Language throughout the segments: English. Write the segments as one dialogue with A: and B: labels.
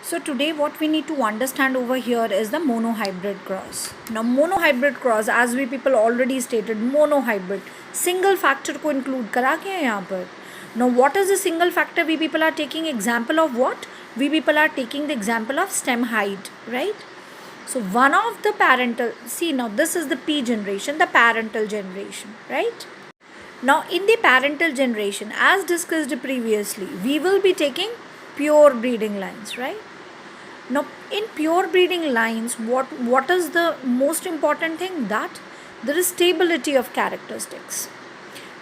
A: So today what we need to understand over here is the monohybrid cross. Now monohybrid cross, as we people already stated, monohybrid single factor को include करा के है यहाँ पर. Now what is the single factor? We people are taking example of what? We people are taking the example of stem height, right? So one of the parental, see now this is the P generation, the parental generation, right? Now in the parental generation, as discussed previously, we will be taking pure breeding lines, right? Now in pure breeding lines, what is the most important thing? That there is stability of characteristics.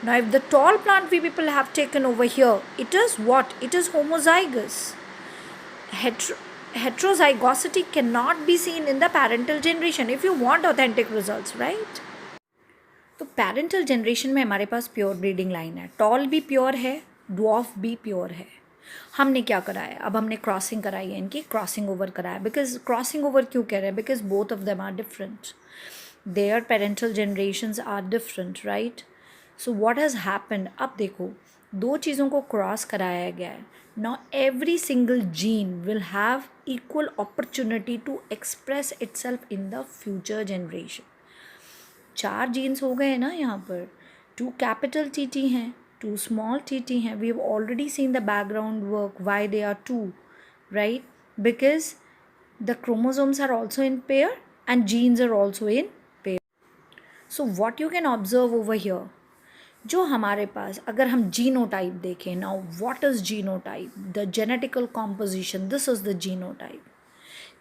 A: Now if the tall plant we people have taken over here, it is what? It is homozygous. Heterozygosity cannot be seen in the parental generation if you want authentic results, right? तो parental generation में हमारे पास pure breeding line है, toll भी pure है, dwarf भी pure है. हमने क्या कराया? अब हमने क्रॉसिंग कराई है, इनकी क्रॉसिंग ओवर कराया. बिकॉज क्रॉसिंग ओवर क्यों कह रहे हैं? Because both of them are different, their parental generations are different, right? So what has happened, अब देखो दो चीज़ों को क्रॉस कराया गया है. Now every single gene will have equal opportunity to express itself in the future generation. 4 genes हो गए हैं ना यहाँ पर. 2 कैपिटल TT हैं, 2 स्मॉल TT हैं. We have already seen the background work why they are 2, right? Because the chromosomes are also in pair and genes are also in pair. So what you can observe over here, जो हमारे पास अगर हम genotype देखें, now what is genotype? The genetical composition, this is the genotype.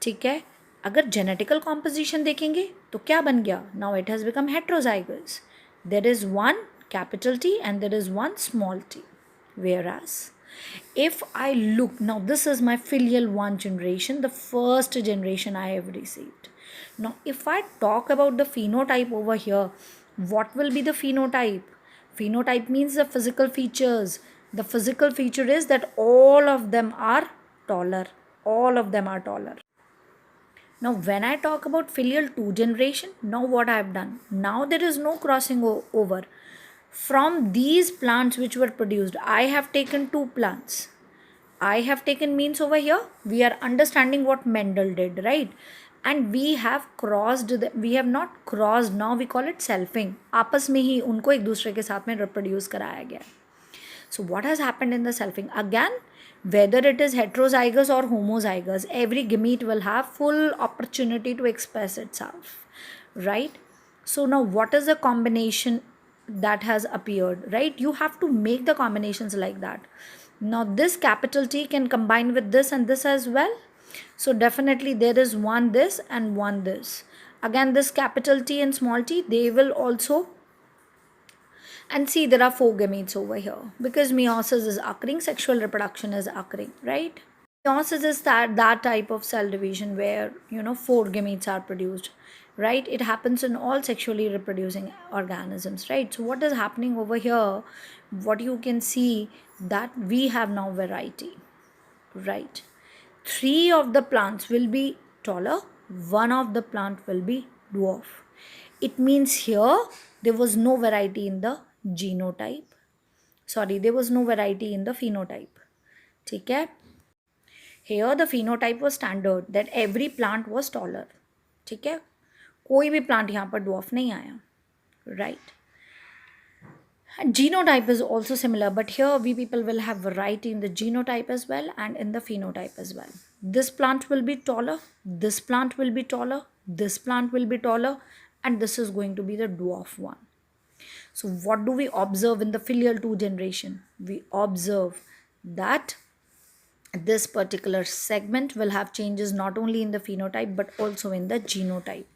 A: ठीक है, अगर genetical composition देखेंगे तो क्या बन गया? Now it has become heterozygous. There is 1 capital T and there is 1 small t. Whereas if I look, now this is my filial 1 generation, the first generation I have received. Now if I talk about the phenotype over here, what will be the phenotype? Phenotype means the physical features. The physical feature is that all of them are taller. All of them are taller. Now when I talk about filial 2 generation, now what I have done? Now there is no crossing over. From these plants which were produced, I have taken 2 plants. I have taken means over here, we are understanding what Mendel did, right? And we have crossed, we have not crossed, now we call it selfing. आपस में ही उनको एक दूसरे के साथ में reproduce कराया गया. So what has happened in the selfing? Again, whether it is heterozygous or homozygous, every gamete will have full opportunity to express itself, right? So now what is the combination that has appeared, right? You have to make the combinations like that. Now this capital T can combine with this and this as well. So definitely there is one this and one this. Again this capital T and small t, they will also. And see, there are 4 gametes over here because meiosis is occurring, sexual reproduction is occurring, right? Meiosis is that type of cell division where 4 gametes are produced, right? It happens in all sexually reproducing organisms, right? So what is happening over here? What you can see that we have now variety, right? 3 of the plants will be taller, 1 of the plant will be dwarf. It means here there was no variety in the genotype, sorry, there was no variety in the phenotype. ठीक है, here the phenotype was standard, that every plant was taller. ठीक है, कोई भी plant यहाँ पर dwarf नहीं आया, right? Genotype is also similar, but here we people will have variety in the genotype as well and in the phenotype as well. This plant will be taller, this plant will be taller, this plant will be taller, and this is going to be the dwarf one. So what do we observe in the filial 2 generation? We observe that this particular segment will have changes not only in the phenotype but also in the genotype.